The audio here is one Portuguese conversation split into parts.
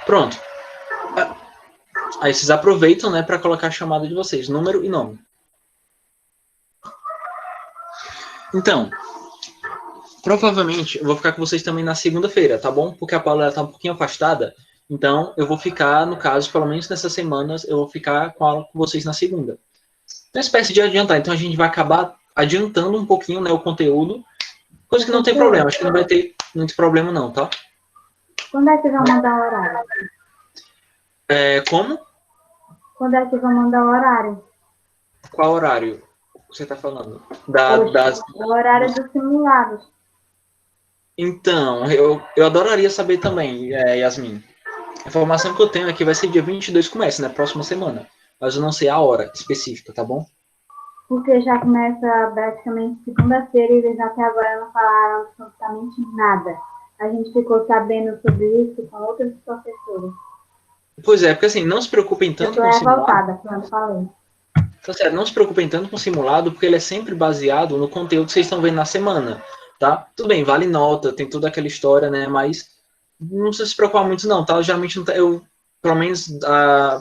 Pronto. Aí vocês aproveitam, né, para colocar a chamada de vocês, número e nome. Então, provavelmente eu vou ficar com vocês também na segunda-feira, tá bom? Porque a Paula está um pouquinho afastada, então eu vou ficar, no caso, pelo menos nessas semanas, eu vou ficar com vocês na segunda. Uma espécie de adiantar, então a gente vai acabar adiantando um pouquinho, né, o conteúdo, coisa que não tem problema, acho que não vai ter muito problema não, tá? Quando é que vão mandar o horário? Como? Quando é que vão mandar o horário? Qual horário você está falando? O horário dos simulados. Então, eu adoraria saber também, Yasmin. A informação que eu tenho é que vai ser dia 22 começa, né? Próxima semana. Mas eu não sei a hora específica, tá bom? Porque já começa praticamente segunda-feira e eles até agora não falaram absolutamente nada. A gente ficou sabendo sobre isso com outros professores. Pois é, porque assim, não se preocupem tanto com o simulado. Eu tô revoltada, quando falei. Tá certo, não se preocupem tanto com o simulado, porque ele é sempre baseado no conteúdo que vocês estão vendo na semana, tá? Tudo bem, vale nota, tem toda aquela história, né? Mas não precisa se preocupar muito não, tá? Geralmente, eu, pelo menos,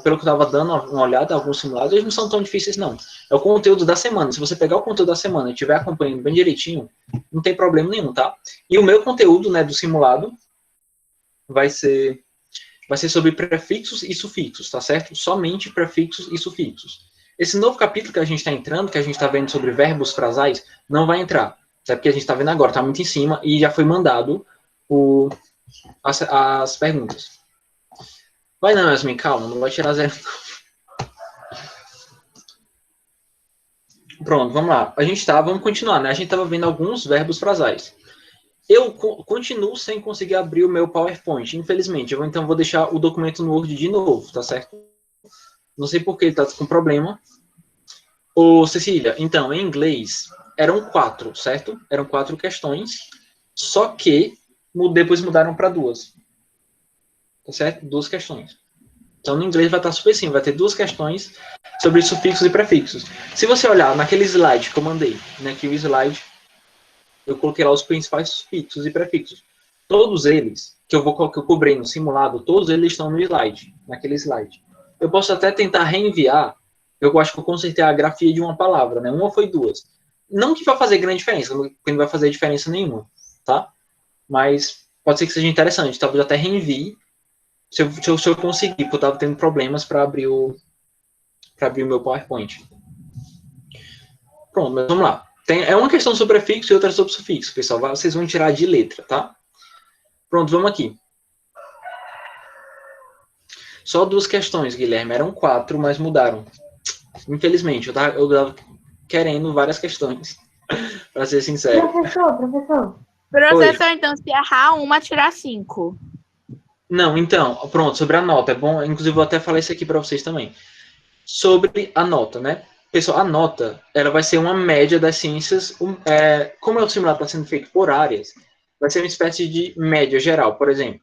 pelo que eu estava dando uma olhada, alguns simulados, eles não são tão difíceis, não. É o conteúdo da semana. Se você pegar o conteúdo da semana e estiver acompanhando bem direitinho, não tem problema nenhum, tá? E o meu conteúdo, né, do simulado vai ser sobre prefixos e sufixos, tá certo? Somente prefixos e sufixos. Esse novo capítulo que a gente está entrando, que a gente está vendo sobre verbos frasais, não vai entrar. Até porque a gente está vendo agora, está muito em cima e já foi mandado as perguntas. Vai não, Yasmin, calma, não vai tirar zero. Pronto, vamos lá. Vamos continuar, né? A gente estava vendo alguns verbos frasais. Eu continuo sem conseguir abrir o meu PowerPoint, infelizmente. Então vou deixar o documento no Word de novo, tá certo? Não sei por que ele está com problema. Ô, Cecília, então, em inglês, eram 4, certo? Eram 4 questões, só que depois mudaram para 2. Tá certo? 2 questões. Então, no inglês vai estar super simples, vai ter 2 questões sobre sufixos e prefixos. Se você olhar naquele slide que eu mandei, naquele slide, eu coloquei lá os principais sufixos e prefixos. Todos eles, que eu cobrei no simulado, todos eles estão no slide, naquele slide. Eu posso até tentar reenviar. Eu acho que eu consertei a grafia de uma palavra, né? Uma foi 2. Não que vai fazer grande diferença, porque não vai fazer diferença nenhuma, tá? Mas pode ser que seja interessante. Talvez eu até reenvie, se eu conseguir, porque eu estava tendo problemas para abrir o meu PowerPoint. Pronto, mas vamos lá. É uma questão sobre prefixo e outra sobre sufixo, pessoal. Vocês vão tirar de letra, tá? Pronto, vamos aqui. Só 2 questões, Guilherme. Eram 4, mas mudaram. Infelizmente, eu tava querendo várias questões, para ser sincero. Professor, então, se errar uma, tirar 5. Não, então, pronto, sobre a nota. É bom, inclusive, eu vou até falar isso aqui para vocês também. Sobre a nota, né? Pessoal, a nota, ela vai ser uma média das ciências. Como o simulado está sendo feito por áreas, vai ser uma espécie de média geral, por exemplo.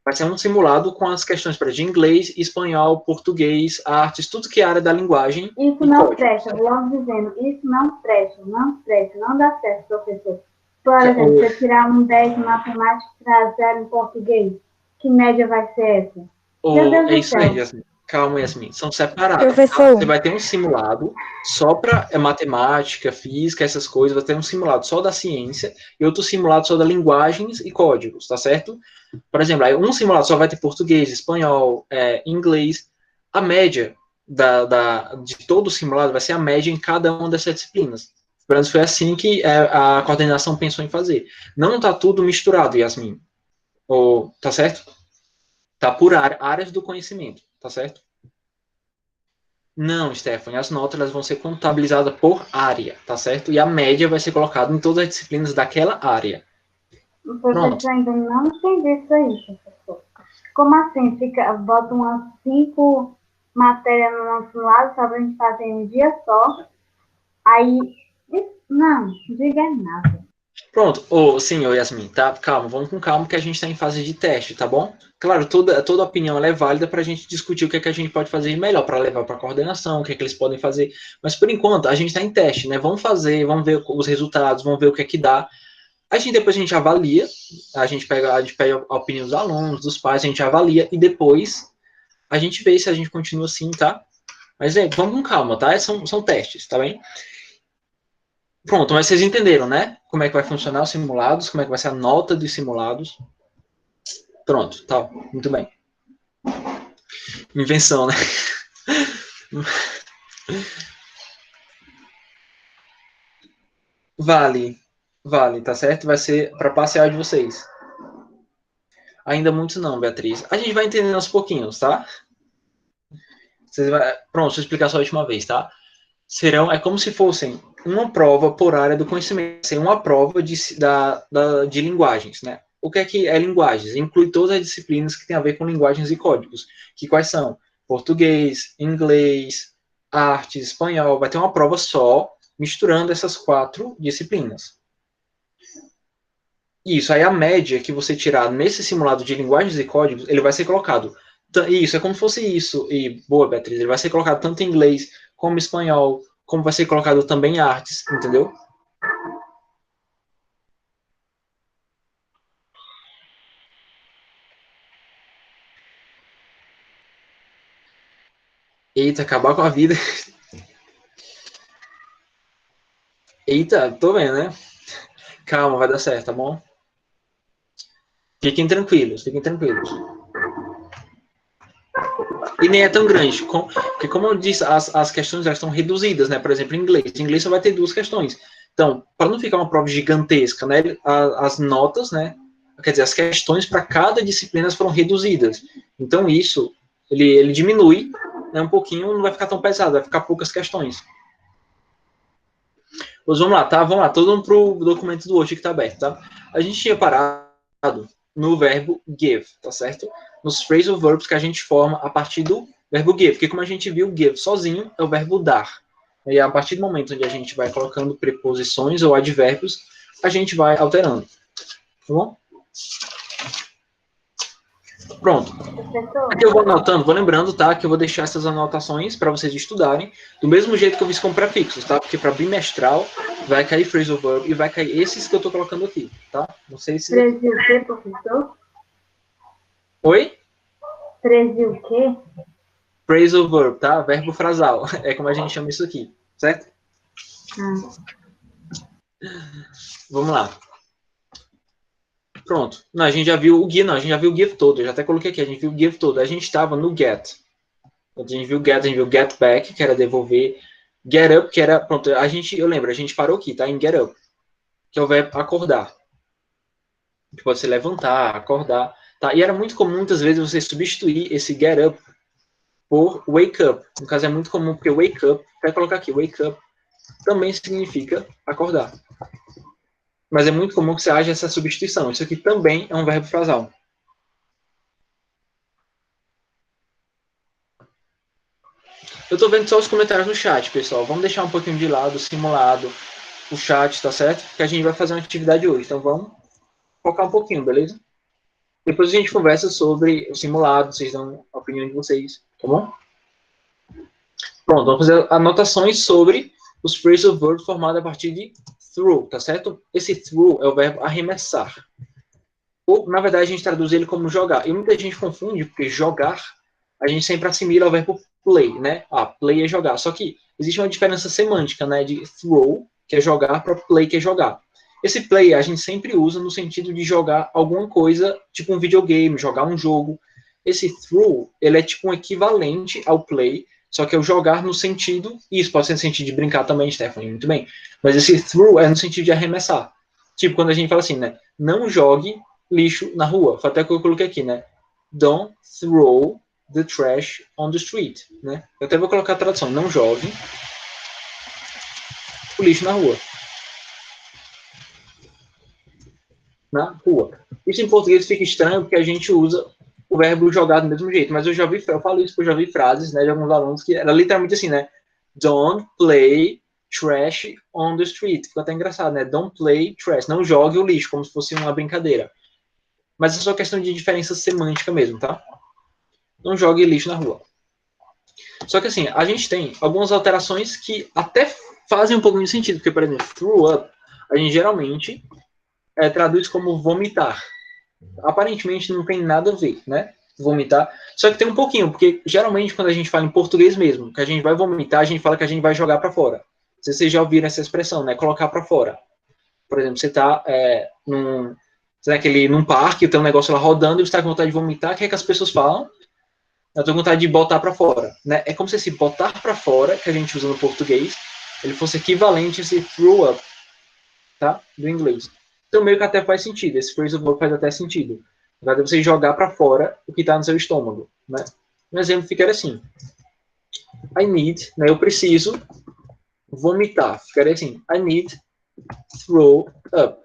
Vai ser um simulado com as questões de inglês, espanhol, português, artes, tudo que é área da linguagem. Isso não presta, logo dizendo, isso não presta, não dá certo, professor. Por exemplo, você tirar um 10 em matemática e tirar 0 em português, que média vai ser essa? É isso aí, Yasmin. Calma, Yasmin. São separados. Professor. Você vai ter um simulado só para matemática, física, essas coisas. Vai ter um simulado só da ciência e outro simulado só da linguagens e códigos, tá certo? Por exemplo, aí um simulado só vai ter português, espanhol, inglês. A média de todo o simulado vai ser a média em cada uma dessas disciplinas. Pelo menos foi assim que a coordenação pensou em fazer. Não está tudo misturado, Yasmin. Tá certo? Tá por áreas do conhecimento, tá certo? Não, Stephanie, as notas elas vão ser contabilizadas por área, tá certo? E a média vai ser colocada em todas as disciplinas daquela área. Professor, ainda não entendi isso aí, professor. Como assim? Bota umas 5 matérias no nosso lado, só pra gente fazer um dia só. Aí, não diga nada. Pronto, sim, Yasmin, tá? Calma, vamos com calma que a gente está em fase de teste, tá bom? Claro, toda opinião é válida para a gente discutir o que é que a gente pode fazer de melhor, para levar para a coordenação, o que é que eles podem fazer. Mas por enquanto, a gente está em teste, né? Vamos ver os resultados, vamos ver o que é que dá. Depois a gente avalia, a gente pega a opinião dos alunos, dos pais, a gente avalia e depois a gente vê se a gente continua assim, tá? Mas vamos com calma, tá? São testes, tá bem? Pronto, mas vocês entenderam, né? Como é que vai funcionar os simulados, como é que vai ser a nota dos simulados. Pronto, tá, muito bem. Invenção, né? Vale, tá certo? Vai ser para parcial de vocês. Ainda muito não, Beatriz. A gente vai entendendo aos pouquinhos, tá? Pronto, deixa eu explicar só a última vez, tá? É como se fossem uma prova por área do conhecimento, sem uma prova de linguagens, né? O que é linguagens? Inclui todas as disciplinas que têm a ver com linguagens e códigos. Que quais são? Português, inglês, artes, espanhol. Vai ter uma prova só, misturando essas 4 disciplinas. Isso, aí a média que você tirar nesse simulado de linguagens e códigos, ele vai ser colocado. Isso, é como se fosse isso. E, boa, Beatriz, ele vai ser colocado tanto em inglês como espanhol, como vai ser colocado também em artes, entendeu? Eita, acabar com a vida. Eita, tô vendo, né? Calma, vai dar certo, tá bom? Fiquem tranquilos, fiquem tranquilos. E nem é tão grande, porque como eu disse, as questões já estão reduzidas, né? Por exemplo, em inglês. Em inglês só vai ter 2 questões. Então, para não ficar uma prova gigantesca, né? As notas, né? Quer dizer, as questões para cada disciplina foram reduzidas. Então, isso, ele diminui, né, um pouquinho, não vai ficar tão pesado, vai ficar poucas questões. Pois vamos lá, tá? Vamos lá, todo mundo pro documento do Word que tá aberto, tá? A gente tinha parado no verbo give, tá certo? Nos phrasal verbs que a gente forma a partir do verbo give, porque como a gente viu, give sozinho é o verbo dar. E a partir do momento onde a gente vai colocando preposições ou advérbios, a gente vai alterando. Tá bom? Pronto. Aqui eu vou anotando, vou lembrando, tá? Que eu vou deixar essas anotações para vocês estudarem, do mesmo jeito que eu fiz com prefixos, tá? Porque para bimestral vai cair phrasal verb e vai cair esses que eu tô colocando aqui, tá? Não sei se... 13 o quê, professor? Oi? 13 o quê? Phrasal verb, tá? Verbo frasal. É como a gente chama isso aqui, certo? Vamos lá. Pronto. Não, a gente já viu o give, não, a gente já viu o give todo. Eu já até coloquei aqui, a gente viu o give todo. A gente estava no get. A gente viu get back, que era devolver. Get up, que era, pronto, eu lembro, a gente parou aqui, tá? Em get up, que é o verbo acordar. Que pode ser levantar, acordar, tá? E era muito comum, muitas vezes, você substituir esse get up por wake up. No caso, é muito comum, porque wake up, vai colocar aqui, wake up, também significa acordar. Mas é muito comum que você haja essa substituição. Isso aqui também é um verbo frasal. Eu estou vendo só os comentários no chat, pessoal. Vamos deixar um pouquinho de lado o simulado, o chat, tá certo? Porque a gente vai fazer uma atividade hoje. Então vamos focar um pouquinho, beleza? Depois a gente conversa sobre o simulado, vocês dão a opinião de vocês, tá bom? Pronto, vamos fazer anotações sobre os phrasal verbs formados a partir de throw, tá certo? Esse throw é o verbo arremessar. Ou, na verdade, a gente traduz ele como jogar. E muita gente confunde, porque jogar, a gente sempre assimila ao verbo play, né? Ah, play é jogar. Só que existe uma diferença semântica, né? De throw, que é jogar, para play, que é jogar. Esse play a gente sempre usa no sentido de jogar alguma coisa, tipo um videogame, jogar um jogo. Esse throw, ele é tipo um equivalente ao play, só que é o jogar no sentido, e isso pode ser no sentido de brincar também, Stephanie, muito bem. Mas esse throw é no sentido de arremessar. Tipo, quando a gente fala assim, né? Não jogue lixo na rua. Foi até que eu coloquei aqui, né? Don't throw the trash on the street, né? Eu até vou colocar a tradução. Não jogue o lixo na rua. Na rua. Isso em português fica estranho porque a gente usa o verbo jogar do mesmo jeito. Mas eu falo isso porque eu já vi frases, né, de alguns alunos que era literalmente assim, né? Don't play trash on the street. Ficou até engraçado, né? Don't play trash. Não jogue o lixo, como se fosse uma brincadeira. Mas é só questão de diferença semântica mesmo, tá? Não jogue lixo na rua. Só que assim, a gente tem algumas alterações que até fazem um pouco de sentido. Porque, por exemplo, throw up, a gente geralmente traduz como vomitar. Aparentemente não tem nada a ver, né? Vomitar. Só que tem um pouquinho, porque geralmente quando a gente fala em português mesmo, que a gente vai vomitar, a gente fala que a gente vai jogar para fora. Vocês já ouviram essa expressão, né? Colocar para fora. Por exemplo, você está num parque, tem um negócio lá rodando e você está com vontade de vomitar, o que é que as pessoas falam? Eu estou com vontade de botar para fora, né? É como se esse botar para fora, que a gente usa no português, ele fosse equivalente a esse throw up, tá? Do inglês. Então meio que até faz sentido, esse phrasal verb faz até sentido. Vai você jogar para fora o que está no seu estômago, né? Um exemplo ficaria assim: I need, né? Eu preciso vomitar. Ficaria assim: I need throw up.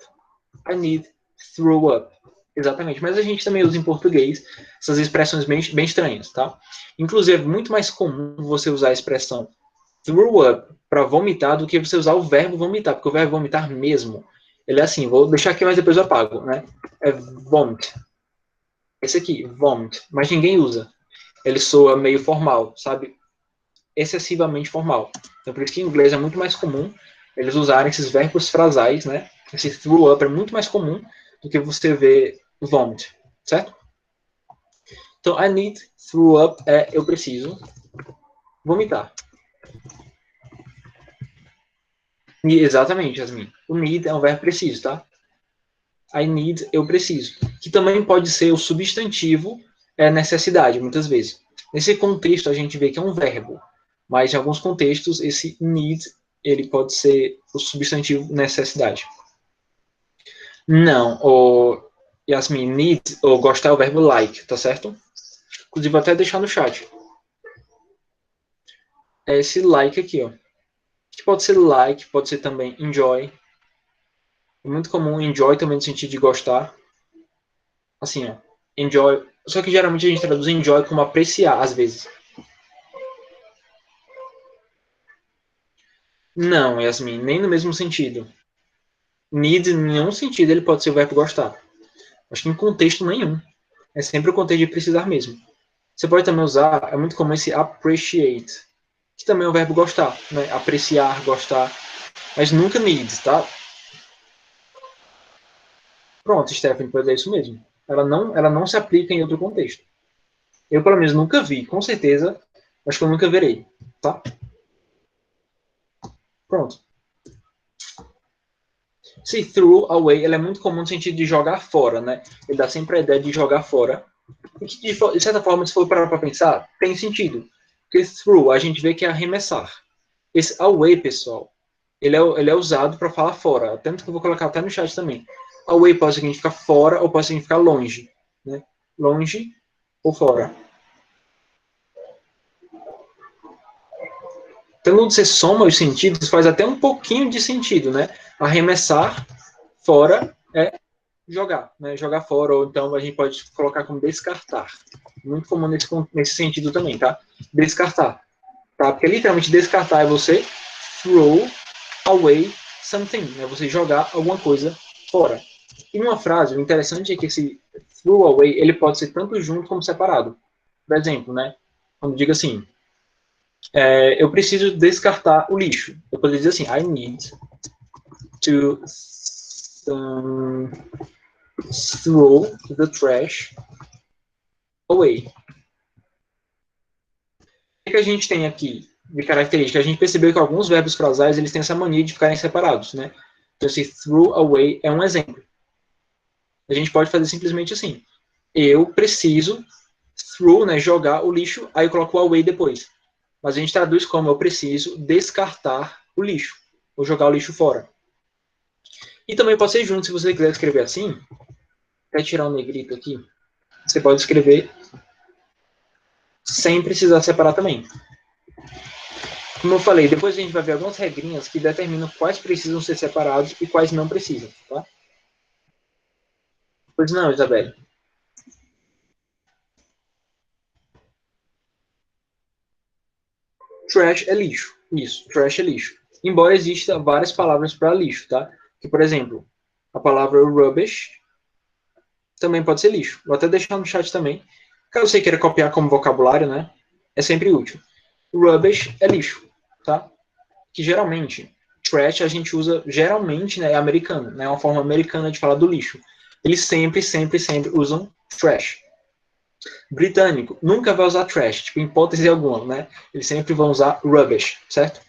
I need throw up. Exatamente. Mas a gente também usa em português essas expressões bem estranhas, tá? Inclusive, é muito mais comum você usar a expressão throw up para vomitar do que você usar o verbo vomitar, porque o verbo vomitar mesmo, ele é assim, vou deixar aqui, mas depois eu apago, né? É vomit. Esse aqui, vomit. Mas ninguém usa. Ele soa meio formal, sabe? Excessivamente formal. Então, por isso que em inglês é muito mais comum eles usarem esses verbos frasais, né? Esse throw up é muito mais comum do que você ver vomit, certo? Então, I need throw up eu preciso vomitar. E, exatamente, Yasmin. O need é um verbo preciso, tá? I need, eu preciso. Que também pode ser o substantivo necessidade, muitas vezes. Nesse contexto, a gente vê que é um verbo. Mas, em alguns contextos, esse need, ele pode ser o substantivo necessidade. Não, o Yasmin, need, ou gostar é o verbo like, tá certo? Inclusive, vou até deixar no chat. É esse like aqui, ó. Que pode ser like, pode ser também enjoy. É muito comum enjoy também no sentido de gostar. Assim, ó. Enjoy. Só que geralmente a gente traduz enjoy como apreciar, às vezes. Não, Yasmin, nem no mesmo sentido. Need, em nenhum sentido, ele pode ser o verbo gostar. Acho que em contexto nenhum. É sempre o contexto de precisar mesmo. Você pode também usar, é muito comum esse appreciate, que também é o verbo gostar, né? Apreciar, gostar. Mas nunca need, tá? Pronto, Stephanie, pois é isso mesmo. Ela não se aplica em outro contexto. Eu, pelo menos, nunca vi. Com certeza, acho que eu nunca verei. Tá? Pronto. Se throw away, ele é muito comum no sentido de jogar fora, né? Ele dá sempre a ideia de jogar fora. E que, de certa forma, se for parar para pensar, tem sentido. Porque throw, a gente vê que é arremessar. Esse away, pessoal, ele é usado para falar fora. Tanto que eu vou colocar até no chat também. Away pode significar fora ou pode significar longe. Né? Longe ou fora. Então, quando você soma os sentidos, faz até um pouquinho de sentido, né? Arremessar fora é jogar, né? Jogar fora, ou então a gente pode colocar como descartar. Muito comum nesse sentido também, tá? Descartar, tá? Porque literalmente descartar é você throw away something, né? Você jogar alguma coisa fora. E numa frase, o interessante é que esse throw away, ele pode ser tanto junto como separado. Por exemplo, né? Quando diga assim, eu preciso descartar o lixo. Eu poderia dizer assim, I need to throw the trash away. O que a gente tem aqui de característica? A gente percebeu que alguns verbos frasais eles têm essa mania de ficarem separados, né? Então, esse throw away é um exemplo. A gente pode fazer simplesmente assim. Eu preciso throw, né, jogar o lixo, aí eu coloco o away depois. Mas a gente traduz como eu preciso descartar o lixo, ou jogar o lixo fora. E também pode ser junto, se você quiser escrever assim, até tirar um negrito aqui, você pode escrever sem precisar separar também. Como eu falei, depois a gente vai ver algumas regrinhas que determinam quais precisam ser separados e quais não precisam, tá? Pois não, Isabelle. Trash é lixo. Isso, trash é lixo. Embora existam várias palavras para lixo, tá? Que, por exemplo, a palavra rubbish também pode ser lixo. Vou até deixar no chat também. Caso você queira copiar como vocabulário, né? É sempre útil. Rubbish é lixo, tá? Que geralmente trash a gente usa geralmente, né, americano, né, uma forma americana de falar do lixo. Eles sempre usam trash. Britânico nunca vai usar trash, tipo, em hipótese alguma, né? Eles sempre vão usar rubbish, certo?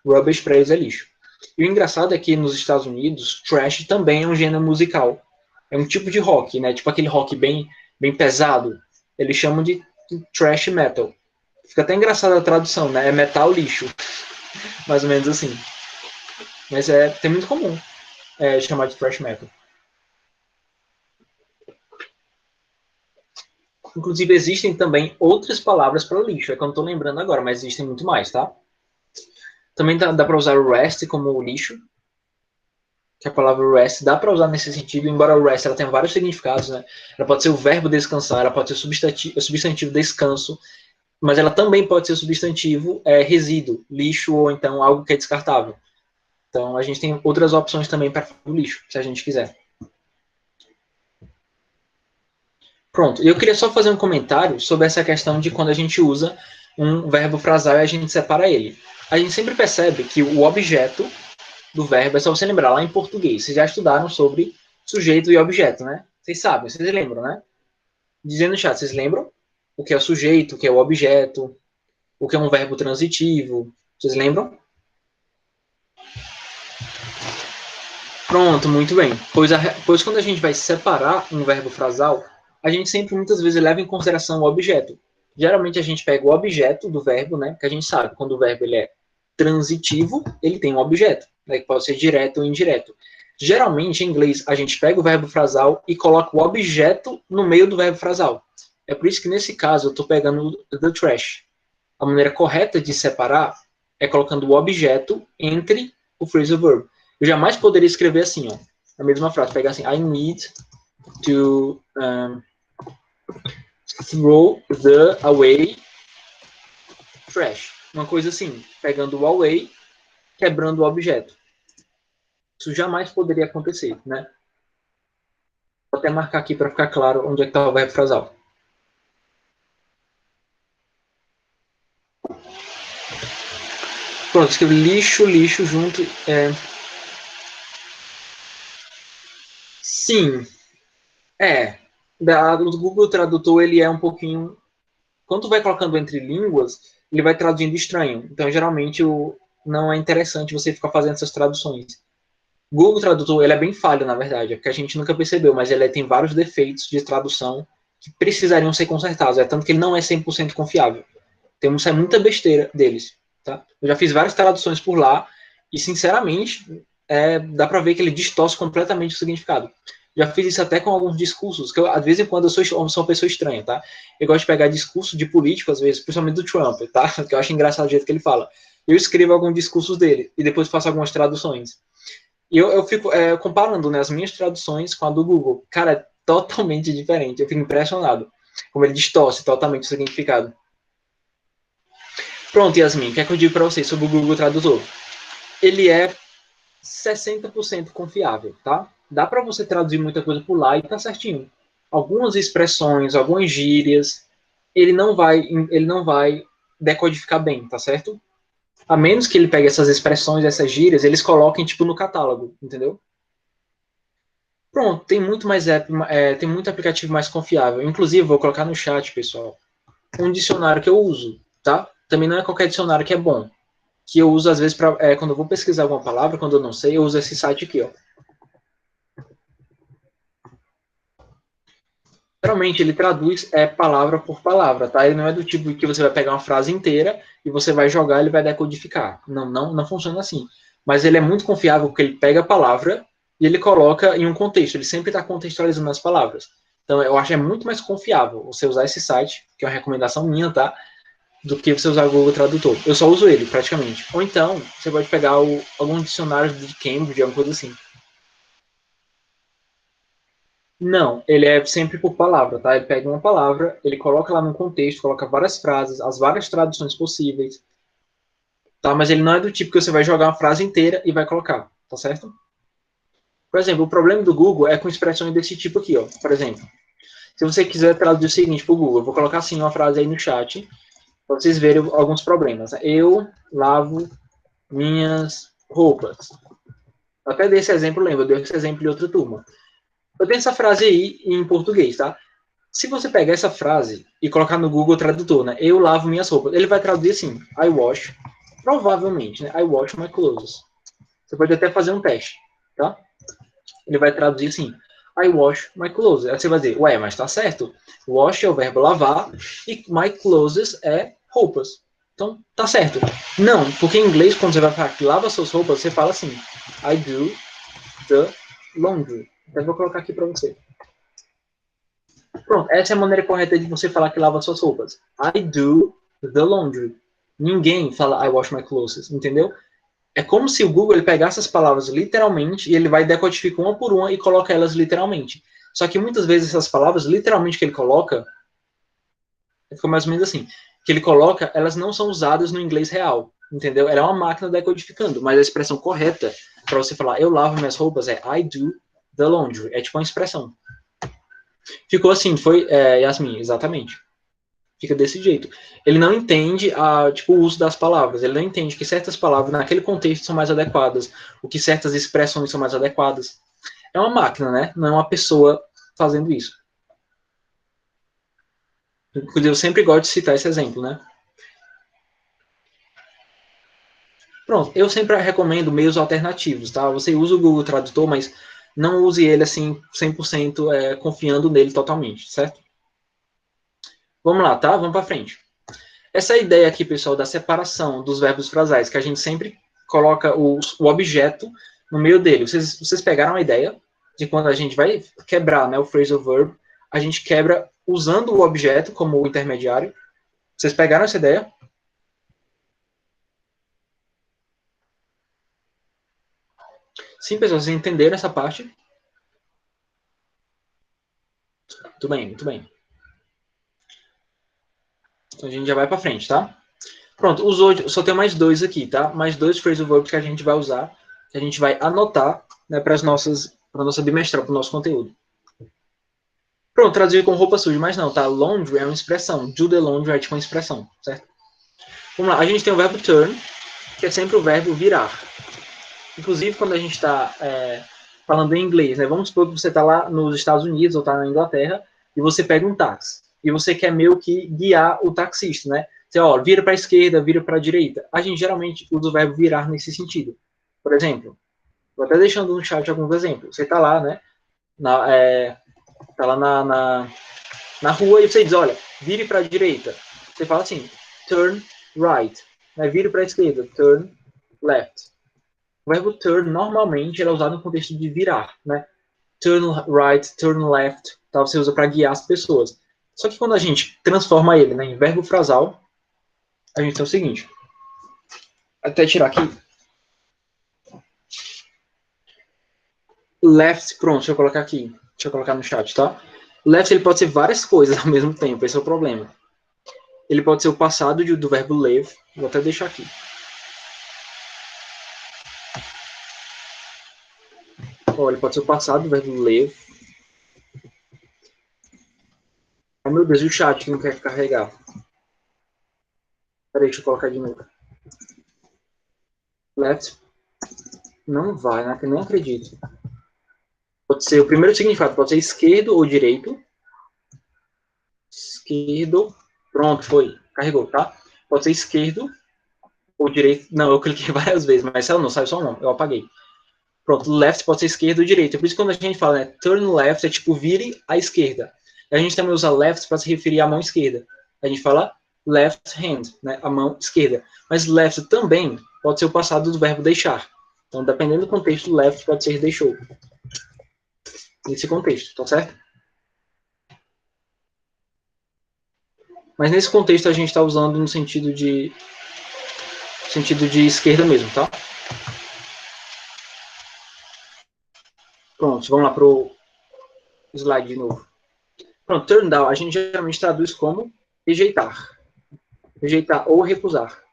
Rubbish para eles é lixo. E o engraçado é que nos Estados Unidos, thrash também é um gênero musical. É um tipo de rock, né? Tipo aquele rock bem pesado. Eles chamam de thrash metal. Fica até engraçada a tradução, né? É metal lixo. Mais ou menos assim. Mas é muito comum chamar de thrash metal. Inclusive, existem também outras palavras para lixo. É que eu não estou lembrando agora, mas existem muito mais, tá? Também dá para usar o rest como lixo. Que a palavra rest dá para usar nesse sentido, embora o rest ela tenha vários significados, né? Ela pode ser o verbo descansar, ela pode ser o substantivo descanso, mas ela também pode ser o substantivo resíduo, lixo ou então algo que é descartável. Então a gente tem outras opções também para o lixo, se a gente quiser. Pronto, eu queria só fazer um comentário sobre essa questão de quando a gente usa um verbo frasal e a gente separa ele. A gente sempre percebe que o objeto do verbo é só você lembrar lá em português. Vocês já estudaram sobre sujeito e objeto, né? Vocês sabem, vocês lembram, né? Dizendo no chat, vocês lembram o que é o sujeito, o que é o objeto, o que é um verbo transitivo? Vocês lembram? Pronto, muito bem. Pois quando a gente vai separar um verbo frasal, a gente sempre, muitas vezes, leva em consideração o objeto. Geralmente, a gente pega o objeto do verbo, né? Porque a gente sabe, quando o verbo ele é transitivo, ele tem um objeto, né, que pode ser direto ou indireto. Geralmente, em inglês, a gente pega o verbo frasal e coloca o objeto no meio do verbo frasal. É por isso que, nesse caso, eu estou pegando the trash. A maneira correta de separar é colocando o objeto entre o phrasal verb. Eu jamais poderia escrever assim, ó, a mesma frase, pegar assim, I need to throw the away trash. Uma coisa assim, pegando o away, quebrando o objeto. Isso jamais poderia acontecer, né? Vou até marcar aqui para ficar claro onde é que está o verbo frasal. Pronto, escrevi lixo junto. Sim. O Google Tradutor, ele é um pouquinho... Quando tu vai colocando entre línguas, ele vai traduzindo estranho. Então, geralmente, não é interessante você ficar fazendo essas traduções. O Google Tradutor, ele é bem falho, na verdade. É porque a gente nunca percebeu, mas ele tem vários defeitos de tradução que precisariam ser consertados. É tanto que ele não é 100% confiável. Temos muita besteira deles. Tá? Eu já fiz várias traduções por lá e, sinceramente, dá para ver que ele distorce completamente o significado. Já fiz isso até com alguns discursos, que eu, de vez em quando eu sou uma pessoa estranha, tá? Eu gosto de pegar discurso de político, às vezes, principalmente do Trump, tá? Que eu acho engraçado o jeito que ele fala. Eu escrevo alguns discursos dele e depois faço algumas traduções. E eu fico comparando, né, as minhas traduções com a do Google. Cara, é totalmente diferente. Eu fico impressionado como ele distorce totalmente o significado. Pronto, Yasmin, o que é que eu digo para vocês sobre o Google Tradutor? Ele é 60% confiável, tá? Dá para você traduzir muita coisa por lá e tá certinho. Algumas expressões, algumas gírias, ele não vai decodificar bem, tá certo? A menos que ele pegue essas expressões, essas gírias, eles coloquem tipo no catálogo, entendeu? Pronto, tem muito mais tem muito aplicativo mais confiável. Inclusive, vou colocar no chat, pessoal, um dicionário que eu uso, tá? Também não é qualquer dicionário que é bom. Que eu uso, às vezes, quando eu vou pesquisar alguma palavra, quando eu não sei, eu uso esse site aqui, ó. Geralmente, ele traduz palavra por palavra, tá? Ele não é do tipo que você vai pegar uma frase inteira e você vai jogar e ele vai decodificar. Não funciona assim. Mas ele é muito confiável porque ele pega a palavra e ele coloca em um contexto. Ele sempre está contextualizando as palavras. Então, eu acho que é muito mais confiável você usar esse site, que é uma recomendação minha, tá? Do que você usar o Google Tradutor. Eu só uso ele, praticamente. Ou então, você pode pegar alguns dicionários de Cambridge, alguma coisa assim. Não, ele é sempre por palavra, tá? Ele pega uma palavra, ele coloca lá no contexto, coloca várias frases, as várias traduções possíveis, tá? Mas ele não é do tipo que você vai jogar uma frase inteira e vai colocar, tá certo? Por exemplo, o problema do Google é com expressões desse tipo aqui, ó. Por exemplo, se você quiser traduzir o seguinte para o Google, eu vou colocar assim uma frase aí no chat, para vocês verem alguns problemas. Eu lavo minhas roupas. Até dei esse exemplo, lembra? Eu dei esse exemplo em outra turma. Eu tenho essa frase aí em português, tá? Se você pegar essa frase e colocar no Google Tradutor, né? Eu lavo minhas roupas. Ele vai traduzir assim, I wash, provavelmente, né? I wash my clothes. Você pode até fazer um teste, tá? Ele vai traduzir assim, I wash my clothes. Aí você vai dizer, ué, mas tá certo. Wash é o verbo lavar e my clothes é roupas. Então, tá certo. Não, porque em inglês, quando você vai falar que lava suas roupas, você fala assim, I do the laundry. Então, eu vou colocar aqui para você. Pronto, essa é a maneira correta de você falar que lava suas roupas. I do the laundry. Ninguém fala I wash my clothes, entendeu? É como se o Google ele pegasse as palavras literalmente e ele vai decodificar uma por uma e coloca elas literalmente. Só que muitas vezes essas palavras literalmente que ele coloca, fica mais ou menos assim, que ele coloca, elas não são usadas no inglês real, entendeu? Ela é uma máquina decodificando, mas a expressão correta para você falar eu lavo minhas roupas é I do the laundry. É tipo uma expressão. Ficou assim, foi, Yasmin, exatamente. Fica desse jeito. Ele não entende tipo, o uso das palavras. Ele não entende que certas palavras, naquele contexto, são mais adequadas. O que certas expressões são mais adequadas. É uma máquina, né? Não é uma pessoa fazendo isso. Eu sempre gosto de citar esse exemplo, né? Pronto. Eu sempre recomendo meios alternativos, tá? Você usa o Google Tradutor, mas não use ele, assim, 100% confiando nele totalmente, certo? Vamos lá, tá? Vamos para frente. Essa ideia aqui, pessoal, da separação dos verbos frasais, que a gente sempre coloca o objeto no meio dele. Vocês pegaram a ideia de quando a gente vai quebrar, né, o phrasal verb, a gente quebra usando o objeto como o intermediário. Vocês pegaram essa ideia? Sim, pessoal, vocês entenderam essa parte? Muito bem, muito bem. Então a gente já vai para frente, tá? Pronto, usou, só tem mais dois aqui, tá? Mais dois phrasal verbs que a gente vai usar, que a gente vai anotar, né, para nossa bimestral, para o nosso conteúdo. Pronto, traduzir com roupa suja, mas não, tá? Laundry é uma expressão. Do the laundry é tipo uma expressão, certo? Vamos lá, a gente tem o verbo turn, que é sempre o verbo virar. Inclusive, quando a gente está falando em inglês, né? Vamos supor que você está lá nos Estados Unidos ou está na Inglaterra e você pega um táxi. E você quer meio que guiar o taxista, né? Você, ó, vira para a esquerda, vira para a direita. A gente geralmente usa o verbo virar nesse sentido. Por exemplo, vou até deixando no chat alguns exemplos. Você está lá, né? Tá lá na rua e você diz, olha, vire para a direita. Você fala assim, turn right. Né? Vire para a esquerda, turn left. O verbo turn, normalmente, é usado no contexto de virar, né? Turn right, turn left, tá? Você usa para guiar as pessoas. Só que quando a gente transforma ele, né, em verbo frasal, a gente tem o seguinte. Até tirar aqui. Left, pronto, deixa eu colocar aqui. Deixa eu colocar no chat, tá? Left, ele pode ser várias coisas ao mesmo tempo, esse é o problema. Ele pode ser o passado do verbo live. Vou até deixar aqui. Ele pode ser o passado do verbo live. Ai, meu Deus, e o chat que não quer carregar. Peraí, deixa eu colocar de novo. Left. Não vai, né? Eu não acredito. Pode ser o primeiro significado. Pode ser esquerdo ou direito. Esquerdo. Pronto, foi. Carregou, tá? Pode ser esquerdo ou direito. Não, eu cliquei várias vezes, mas ela não sai só um. Eu apaguei. Pronto, left pode ser esquerda ou direita. Por isso que quando a gente fala, né, turn left, é tipo vire à esquerda. E a gente também usa left para se referir à mão esquerda. A gente fala left hand, né, a mão esquerda. Mas left também pode ser o passado do verbo deixar. Então, dependendo do contexto, left pode ser deixou. Nesse contexto, tá certo? Mas nesse contexto a gente está usando no sentido de esquerda mesmo, tá? Pronto, vamos lá para o slide de novo. Pronto, turn down, a gente geralmente traduz como rejeitar. Rejeitar ou recusar.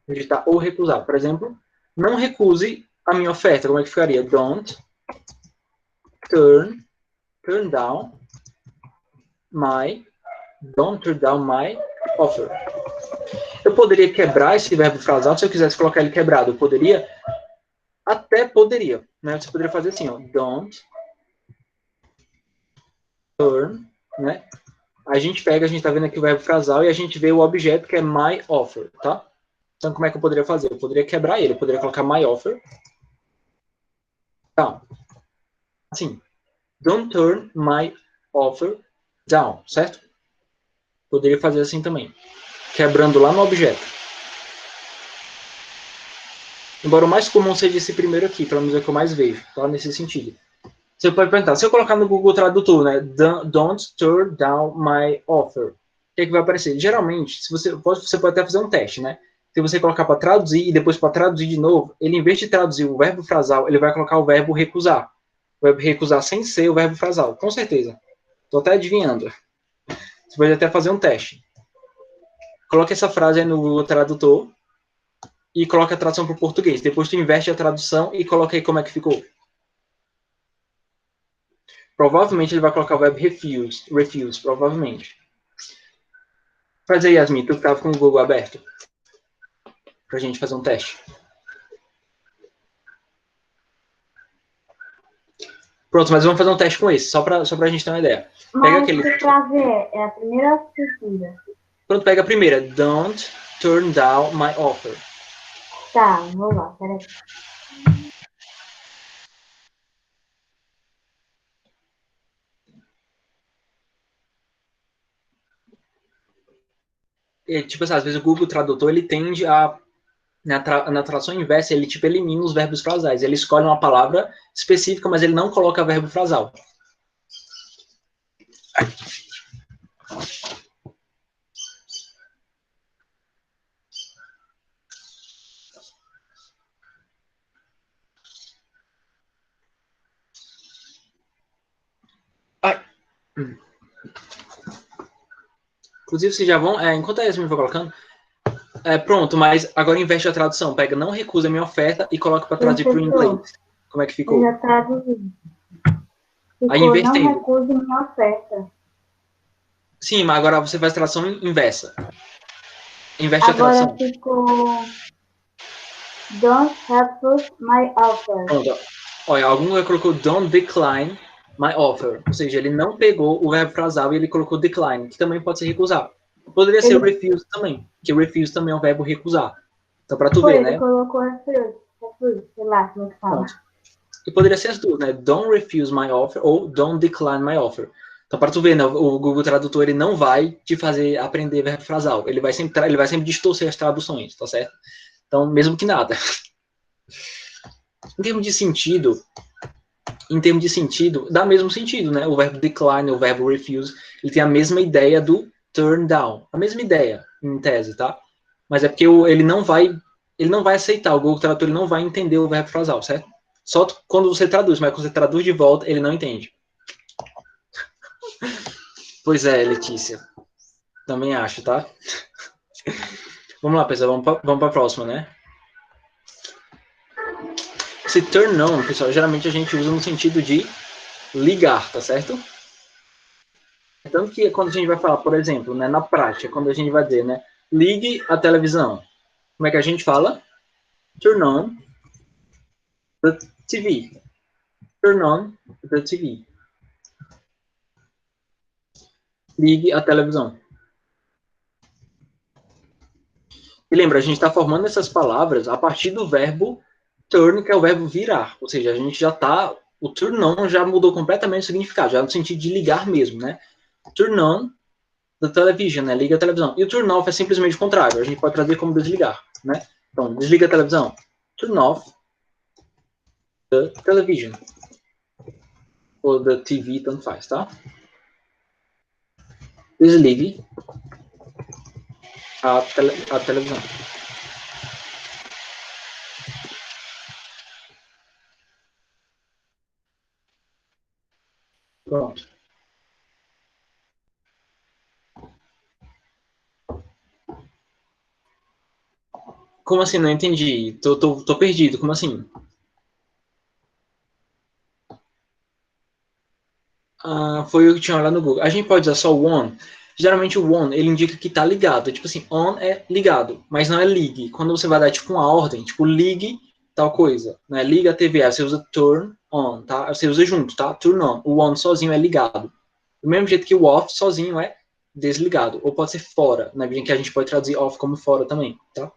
Rejeitar ou recusar. Por exemplo, não recuse a minha oferta. Como é que ficaria? Don't turn down my offer. Eu poderia quebrar esse verbo frasal, se eu quisesse colocar ele quebrado, eu poderia? Até poderia, né? Você poderia fazer assim, ó, don't turn, né? A gente tá vendo aqui o verbo frasal e a gente vê o objeto que é my offer, tá? Então, como é que eu poderia fazer? Eu poderia quebrar ele, eu poderia colocar my offer. Down. Assim, don't turn my offer down, certo? Poderia fazer assim também, quebrando lá no objeto. Embora o mais comum seja esse primeiro aqui, pelo menos é o que eu mais vejo, tá? Nesse sentido. Você pode perguntar, se eu colocar no Google Tradutor, né? Don't turn down my offer. O que é que vai aparecer? Geralmente, se você pode até fazer um teste, né? Se você colocar para traduzir e depois para traduzir de novo, ele, em vez de traduzir o verbo frasal, ele vai colocar o verbo recusar. O verbo recusar sem ser o verbo frasal, com certeza. Estou até adivinhando. Você pode até fazer um teste. Coloque essa frase aí no Google Tradutor e coloque a tradução para o português. Depois tu inverte a tradução e coloca aí como é que ficou. Provavelmente ele vai colocar o verbo refuse, provavelmente. Faz aí, Yasmin, tu que estava com o Google aberto. Pra gente fazer um teste. Pronto, mas vamos fazer um teste com esse, só pra gente ter uma ideia. Pega aquele... que frase é a primeira ou a segunda? Pronto, pega a primeira. Don't turn down my offer. Tá, vou lá, peraí. Tipo assim, às vezes o Google Tradutor, ele tende a... Na tradução inversa, ele tipo elimina os verbos frasais. Ele escolhe uma palavra específica, mas ele não coloca verbo frasal. Ai. Inclusive, vocês já vão... enquanto a Yasmin vai colocando... pronto, mas agora inverte a tradução. Pega não recusa a minha oferta e coloca para traduzir para o inglês. Como é que ficou? Eu já traduzi. Ficou, aí invertendo. não recuse minha oferta. Sim, mas agora você faz a tradução inversa. Inverte agora a tradução. Agora ficou... Don't refuse my offer. Pronto. Olha, algum colocou don't decline my offer. Ou seja, ele não pegou o verbo frasal e ele colocou decline, que também pode ser recusar. Poderia ser refuse também, que refuse também é um verbo recusar. Então, para tu ver, né? Ele colocou refuse, sei lá como é que fala. Pronto. E poderia ser as duas, né? Don't refuse my offer ou don't decline my offer. Então, para tu ver, né, o Google Tradutor ele não vai te fazer aprender verbo frasal. Ele vai sempre distorcer as traduções, tá certo? Então, mesmo que nada. Em termos de sentido, dá mesmo sentido, né? O verbo decline, o verbo refuse, ele tem a mesma ideia do turn down. A mesma ideia, em tese, tá? Mas é porque ele não vai aceitar, o Google Tradutor ele não vai entender o verbo frasal, certo? Só quando você traduz, mas quando você traduz de volta, ele não entende. Pois é, Letícia. Também acho, tá? Vamos lá, pessoal. Vamos para a próxima, né? Esse turn on, pessoal, geralmente a gente usa no sentido de ligar, tá certo? Tanto que quando a gente vai falar, por exemplo, né, na prática, quando a gente vai dizer, né, ligue a televisão. Como é que a gente fala? Turn on the TV. Turn on the TV. Ligue a televisão. E lembra, a gente está formando essas palavras a partir do verbo turn, que é o verbo virar. Ou seja, a gente já está... O turn on já mudou completamente o significado, já no sentido de ligar mesmo, né? Turn on the television, né? Liga a televisão. E o turn off é simplesmente o contrário. A gente pode traduzir como desligar, né? Então, desliga a televisão. Turn off the television. Ou the TV, tanto faz, tá? Desligue a televisão. Pronto. Como assim? Não entendi. Tô perdido. Como assim? Foi o que tinha lá no Google. A gente pode usar só o on. Geralmente o on, ele indica que tá ligado. Tipo assim, on é ligado, mas não é ligue. Quando você vai dar, tipo, uma ordem, tipo, ligue tal coisa, né? Liga a TV, aí você usa turn on, tá? Você usa junto, tá? Turn on. O on sozinho é ligado. Do mesmo jeito que o off sozinho é desligado. Ou pode ser fora, né? Que a gente pode traduzir off como fora também, tá?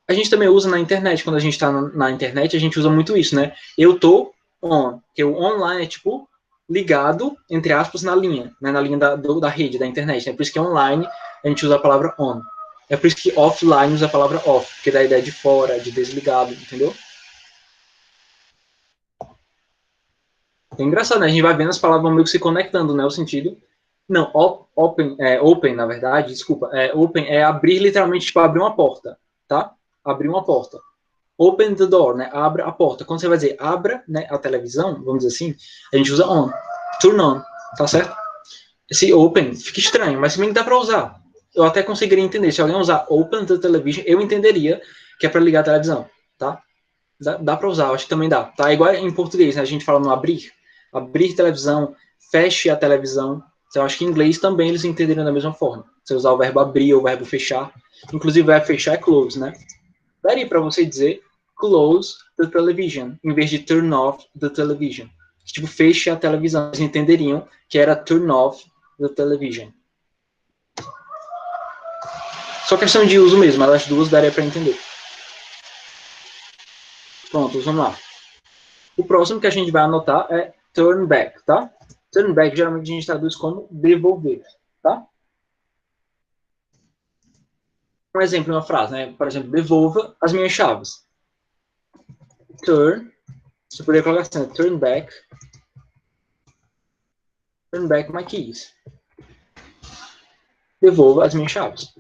A gente também usa na internet, quando a gente está na internet, a gente usa muito isso, né? Eu tô on, porque o online é tipo ligado, entre aspas, na linha, né? Na linha da rede, da internet. É por isso que online a gente usa a palavra on. É por isso que offline usa a palavra off, porque dá a ideia de fora, de desligado, entendeu? É engraçado, né? A gente vai vendo as palavras meio que se conectando, né? O sentido. Não, open, na verdade, desculpa. Open é abrir literalmente, tipo, abrir uma porta, tá? Abrir uma porta. Open the door, né? Abra a porta. Quando você vai dizer abra, né, a televisão, vamos dizer assim, a gente usa on. Turn on, tá certo? Esse open fica estranho, mas também dá para usar. Eu até conseguiria entender. Se alguém usar open the television, eu entenderia que é para ligar a televisão, tá? Dá para usar, acho que também dá. Tá igual em português, né? A gente fala no abrir. Abrir televisão, feche a televisão. Então, eu acho que em inglês também eles entenderiam da mesma forma. Você usar o verbo abrir ou o verbo fechar. Inclusive, o verbo fechar é close, né? Daria para você dizer close the television, em vez de turn off the television. Tipo, feche a televisão. Eles entenderiam que era turn off the television. Só questão de uso mesmo, as duas daria para entender. Pronto, vamos lá. O próximo que a gente vai anotar é turn back, tá? Turn back geralmente a gente traduz como devolver, tá? Um exemplo de uma frase, né? Por exemplo, devolva as minhas chaves. Turn, você poderia colocar assim, né? Turn back my keys. Devolva as minhas chaves.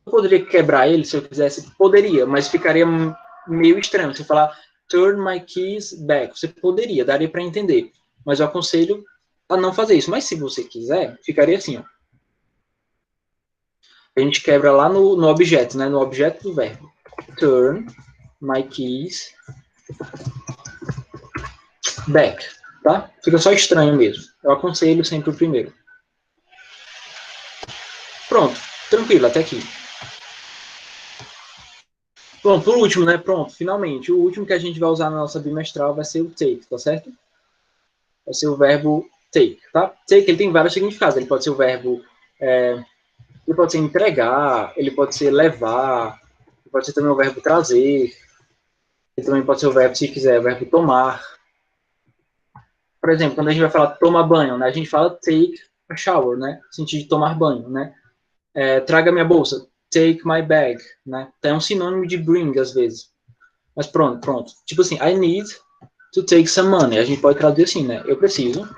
Eu poderia quebrar ele se eu quisesse? Poderia, mas ficaria meio estranho. Você falar turn my keys back. Você poderia, daria para entender. Mas eu aconselho a não fazer isso. Mas se você quiser, ficaria assim, ó. A gente quebra lá no objeto, né? No objeto do verbo. Turn my keys back, tá? Fica só estranho mesmo. Eu aconselho sempre o primeiro. Pronto, tranquilo, até aqui. Bom, por último, né? Pronto, finalmente. O último que a gente vai usar na nossa bimestral vai ser o take, tá certo? Vai ser o verbo take, tá? Take, ele tem vários significados. Ele pode ser o verbo... ele pode ser entregar, ele pode ser levar, ele pode ser também o verbo trazer, ele também pode ser o verbo, se quiser, o verbo tomar. Por exemplo, quando a gente vai falar tomar banho, né? A gente fala take a shower, né? No sentido de tomar banho, né? Traga minha bolsa, take my bag, né? Então é um sinônimo de bring, às vezes. Mas pronto. Tipo assim, I need to take some money. A gente pode traduzir assim, né? Eu preciso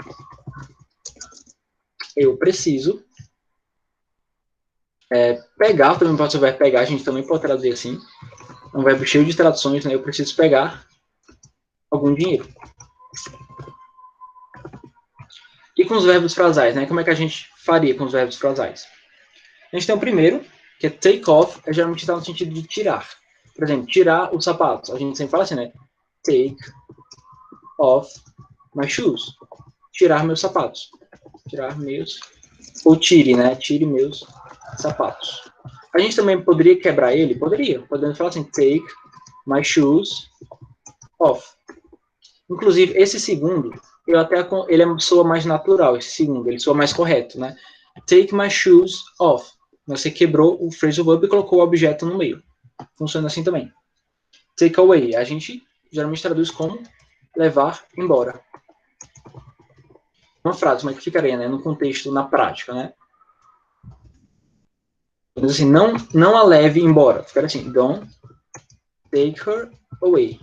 pegar, também pode ser o verbo pegar, a gente também pode traduzir assim. É um verbo cheio de traduções, né? Eu preciso pegar algum dinheiro. E com os verbos frasais, né? Como é que a gente faria com os verbos frasais? A gente tem o primeiro, que é take off, geralmente está no sentido de tirar. Por exemplo, tirar os sapatos. A gente sempre fala assim, né? Take off my shoes. Tirar meus sapatos. Tirar meus... Ou tire, né? Tire meus sapatos. A gente também poderia quebrar ele? Podemos falar assim, take my shoes off. Inclusive, esse segundo, ele soa mais natural, esse segundo, ele soa mais correto, né? Take my shoes off. Você quebrou o phrasal verb e colocou o objeto no meio. Funciona assim também. Take away, a gente geralmente traduz como levar embora. Uma frase, como é que ficaria, né? No contexto, na prática, né? Assim, não a leve embora. Ficaria assim, don't take her away.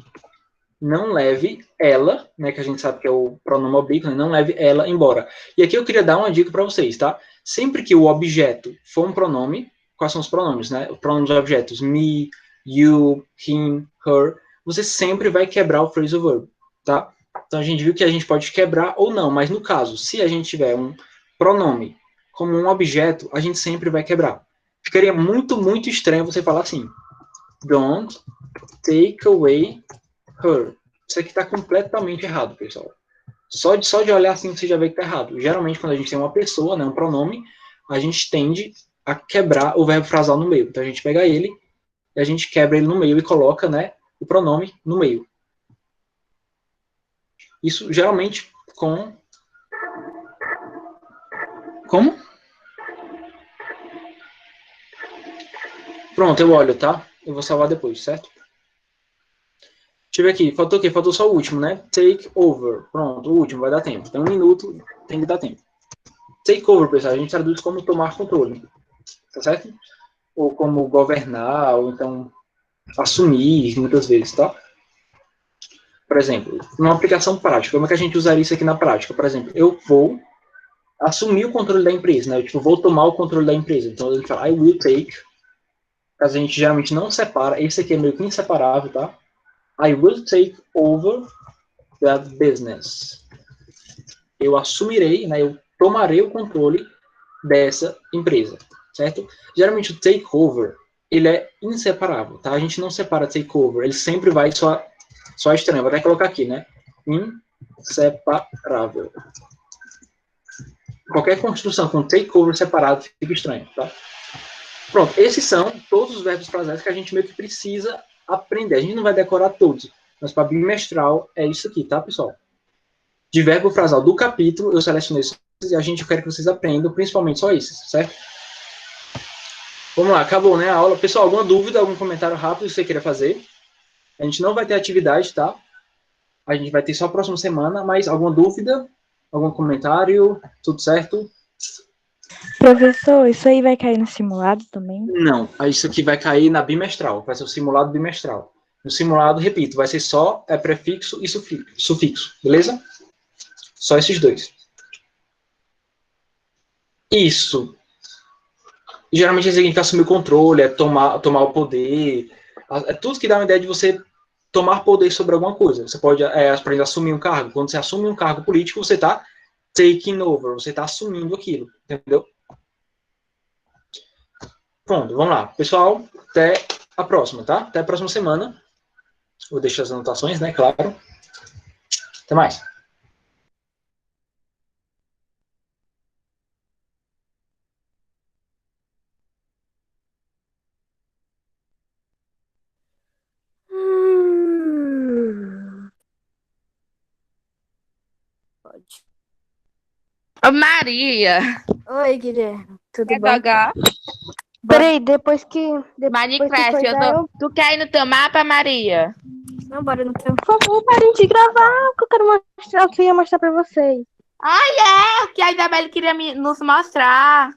Não leve ela, né, que a gente sabe que é o pronome oblíquo, né, não leve ela embora. E aqui eu queria dar uma dica para vocês, tá? Sempre que o objeto for um pronome, quais são os pronomes, né? Os pronomes objetos, me, you, him, her, você sempre vai quebrar o phrasal verb, tá? Então a gente viu que a gente pode quebrar ou não, mas no caso, se a gente tiver um pronome como um objeto, a gente sempre vai quebrar. Ficaria muito, muito estranho você falar assim, don't take away her. Isso aqui está completamente errado, pessoal. Só de olhar assim você já vê que tá errado. Geralmente, quando a gente tem uma pessoa, né, um pronome, a gente tende a quebrar o verbo frasal no meio. Então a gente pega ele e a gente quebra ele no meio e coloca, né, o pronome no meio. Isso geralmente com... Como? Pronto, eu olho, tá? Eu vou salvar depois, certo? Deixa eu ver aqui. Faltou o quê? Faltou só o último, né? Take over. Pronto, o último, vai dar tempo. Tem 1 minuto, tem que dar tempo. Take over, pessoal, a gente traduz como tomar controle. Tá certo? Ou como governar, ou então assumir, muitas vezes, tá? Por exemplo, numa aplicação prática, como é que a gente usaria isso aqui na prática? Por exemplo, eu vou assumir o controle da empresa, né? Eu, tipo, vou tomar o controle da empresa. Então, a gente fala, I will take. Caso a gente geralmente não separa, esse aqui é meio que inseparável, tá? I will take over that business. Eu assumirei, né? Eu tomarei o controle dessa empresa, certo? Geralmente o take over, ele é inseparável, tá? A gente não separa take over, ele sempre vai só estranho. Vou até colocar aqui, né? Inseparável. Qualquer construção com take over separado fica estranho, tá? Pronto, esses são todos os verbos frasais que a gente meio que precisa aprender. A gente não vai decorar todos, mas para bimestral é isso aqui, tá, pessoal? De verbo frasal do capítulo, eu selecionei esses e a gente quer que vocês aprendam, principalmente só esses, certo? Vamos lá, acabou, né, a aula. Pessoal, alguma dúvida, algum comentário rápido que você queira fazer? A gente não vai ter atividade, tá? A gente vai ter só a próxima semana, mas alguma dúvida? Algum comentário? Tudo certo? Professor, isso aí vai cair no simulado também? Não, isso aqui vai cair na bimestral, vai ser o simulado bimestral. No simulado, repito, vai ser só prefixo e sufixo, beleza? Só esses dois. Isso. Geralmente é seguinte, assumir o controle, é tomar o poder, é tudo que dá uma ideia de você tomar poder sobre alguma coisa. Você pode, por exemplo, assumir um cargo. Quando você assume um cargo político, você está taking over, você está assumindo aquilo, entendeu? Pronto, vamos lá. Pessoal, até a próxima, tá? Até a próxima semana. Vou deixar as anotações, né, claro. Até mais. Ô, Maria. Oi, Guilherme. Tudo Quer bom? jogar Peraí, depois que Minecraft? coisar, Tu quer ir no teu mapa, Maria? Não, bora no teu. Por favor, parem de gravar, que eu quero mostrar, eu queria mostrar pra vocês. É o que a Isabelle queria nos mostrar.